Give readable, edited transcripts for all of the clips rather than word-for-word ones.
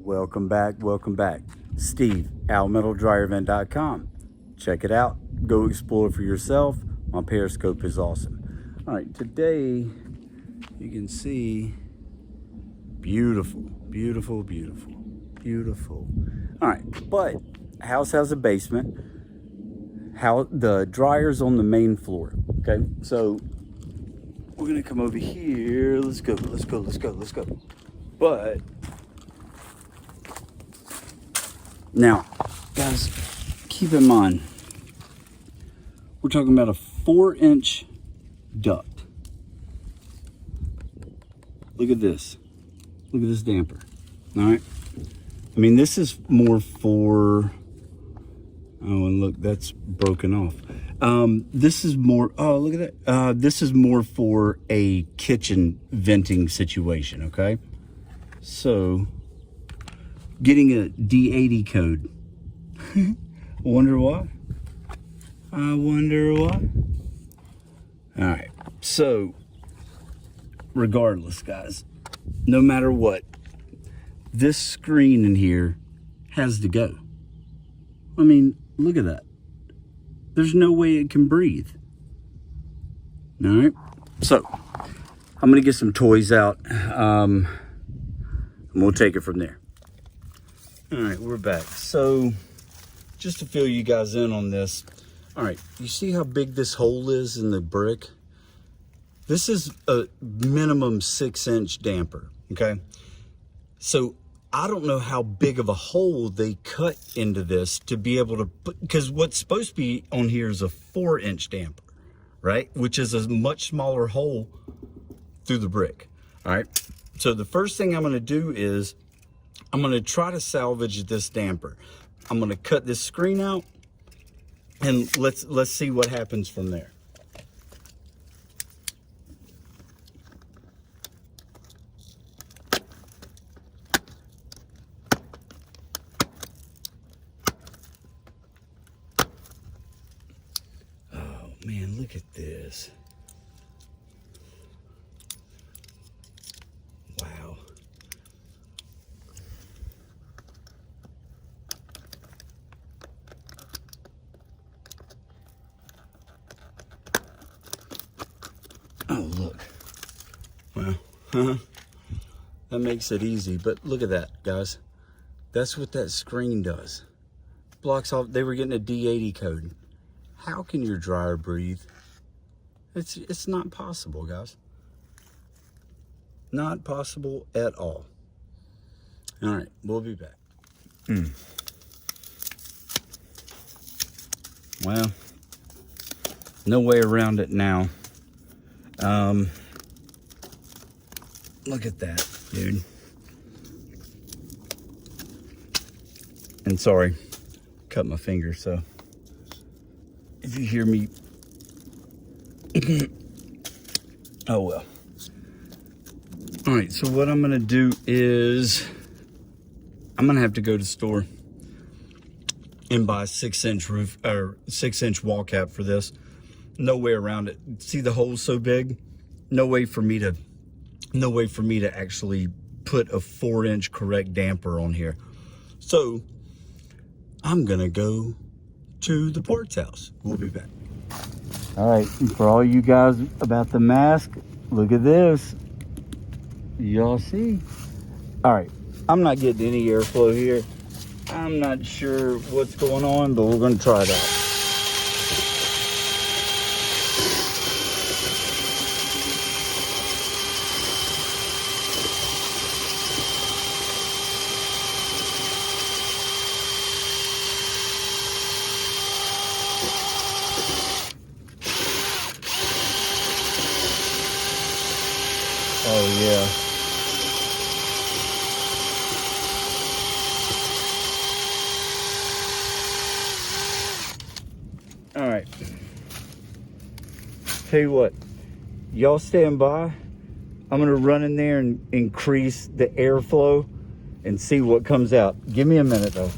Welcome back. Steve, OurMetalDryerVent.com. Check it out. Go explore for yourself. My Periscope is awesome. All right, today you can see beautiful. All right, but house has a basement. The dryer's on the main floor. Okay, so we're gonna come over here. Let's go. But now, guys, keep in mind, we're talking about a 4-inch duct. Look at this. Look at this damper. All right. I mean, this is more for, oh, and look, that's broken off. This is more, oh, look at that. This is more for a kitchen venting situation, okay? So, getting a D80 code. Wonder why? I wonder why. All right, so regardless, guys, no matter what, this screen in here has to go. I mean, look at that. There's no way it can breathe. All right, so I'm gonna get some toys out, and we'll take it from there. All right, we're back. So just to fill you guys in on this, all right, you see how big this hole is in the brick? This is a minimum 6-inch damper, okay? So I don't know how big of a hole they cut into this to be able to put, because what's supposed to be on here is a 4-inch damper, right? Which is a much smaller hole through the brick, all right? So the first thing I'm gonna do is I'm gonna try to salvage this damper. I'm gonna cut this screen out and let's see what happens from there. Oh man, look at this. Wow. Oh, look. Well, that makes it easy, but look at that, guys. That's what that screen does. Blocks off, they were getting a D80 code. How can your dryer breathe? It's not possible, guys. Not possible at all. All right, we'll be back. Well, no way around it now. Look at that, dude. And sorry, cut my finger, so if you hear me, oh well. All right, so what I'm gonna do is I'm gonna have to go to the store and buy a 6-inch roof or 6-inch wall cap for this. No way around it. See the hole so big? No way for me to actually put a 4-inch correct damper on here. So I'm gonna go to the parts house. We'll be back. All right, for all you guys about the mask, look at this. Y'all see? All right, I'm not getting any airflow here. I'm not sure what's going on, but we're gonna try it out. Oh yeah. All right. Tell you what, y'all stand by. I'm gonna run in there and increase the airflow and see what comes out. Give me a minute though.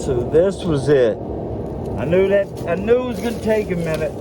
So this was it. I knew it was gonna take a minute.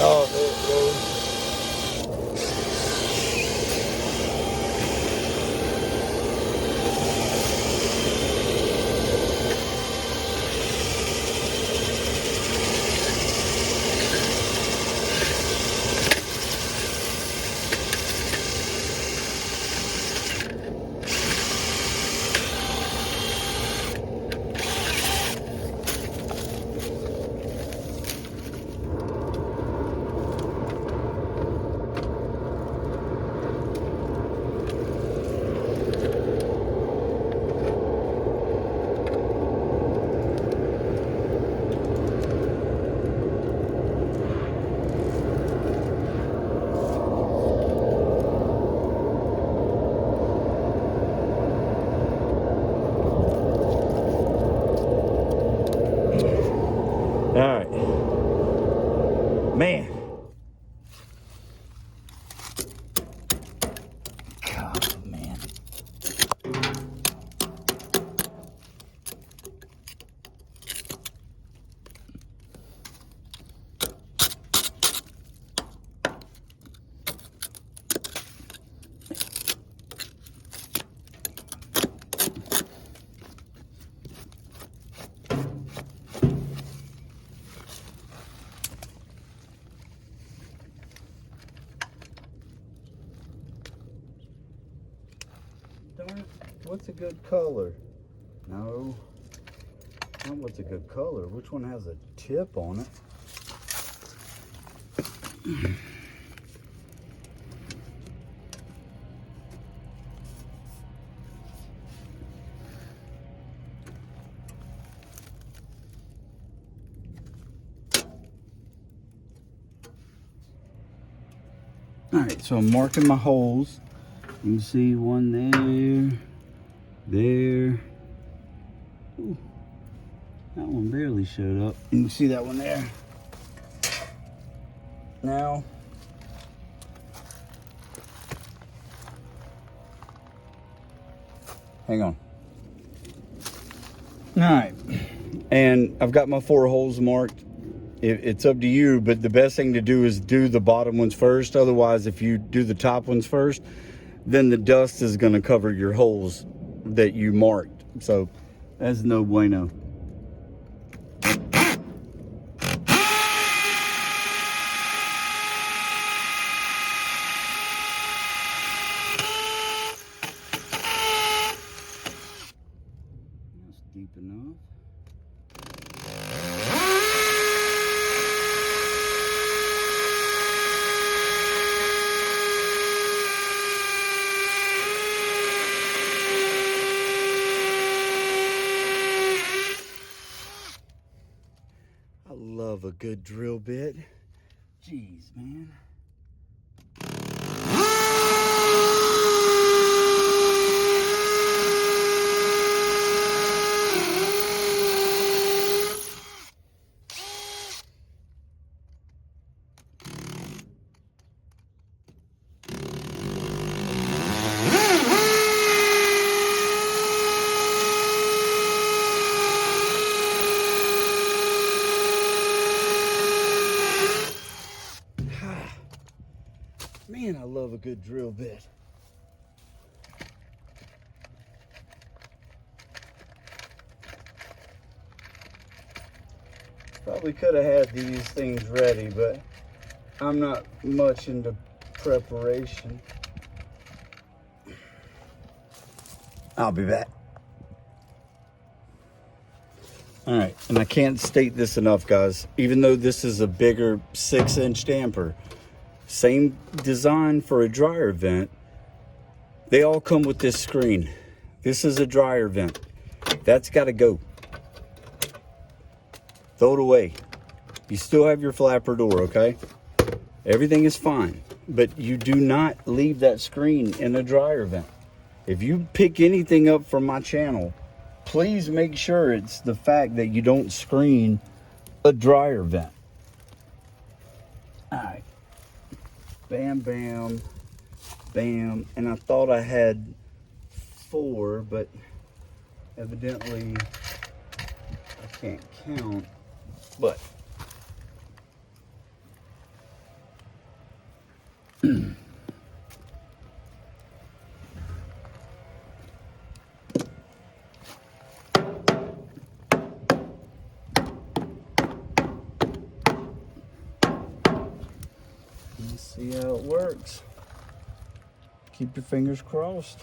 Oh, there it goes. All right, man. God, man. Darn it. What's a good color? No. Not what's a good color. Which one has a tip on it? All right, so I'm marking my holes. You can see one there. Ooh, that one barely showed up. You can see that one there. Now, hang on. All right, and I've got my 4 holes marked. It's up to you, but the best thing to do is do the bottom ones first. Otherwise, if you do the top ones first, then the dust is going to cover your holes that you marked. So that's no bueno. That's deep enough. I love a good drill bit. Jeez, man. Man, I love a good drill bit. Probably could have had these things ready, but I'm not much into preparation. I'll be back. All right, and I can't state this enough, guys. Even though this is a bigger 6-inch damper, same design for a dryer vent, they all come with this screen. This is a dryer vent. That's got to go. Throw it away. You still have your flapper door, okay? Everything is fine, but you do not leave that screen in a dryer vent. If you pick anything up from my channel, please make sure it's the fact that you don't screen a dryer vent. All right. Bam, bam, bam. And I thought I had 4, but evidently I can't count. But let's see how it works. Keep your fingers crossed.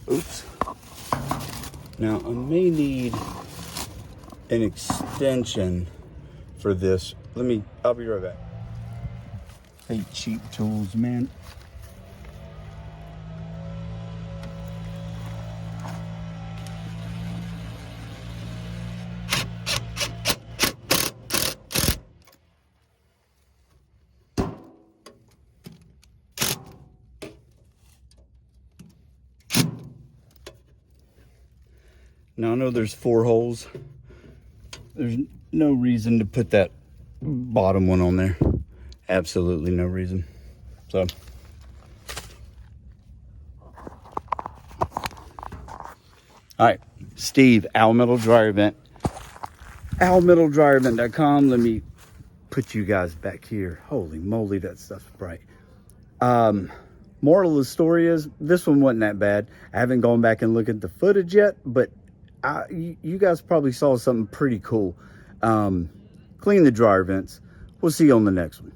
Oops. Now I may need an extension for this. I'll be right back. Hate cheap tools, man. Now I know there's 4 holes. There's no reason to put that bottom one on there. Absolutely no reason. So all right, Steve, Owl Metal Dryer Vent. owlmetaldryervent.com. Let me put you guys back here. Holy moly, that stuff's bright. Moral of the story is, this one wasn't that bad. I haven't gone back and looked at the footage yet, but you guys probably saw something pretty cool. Clean the dryer vents. We'll see you on the next one.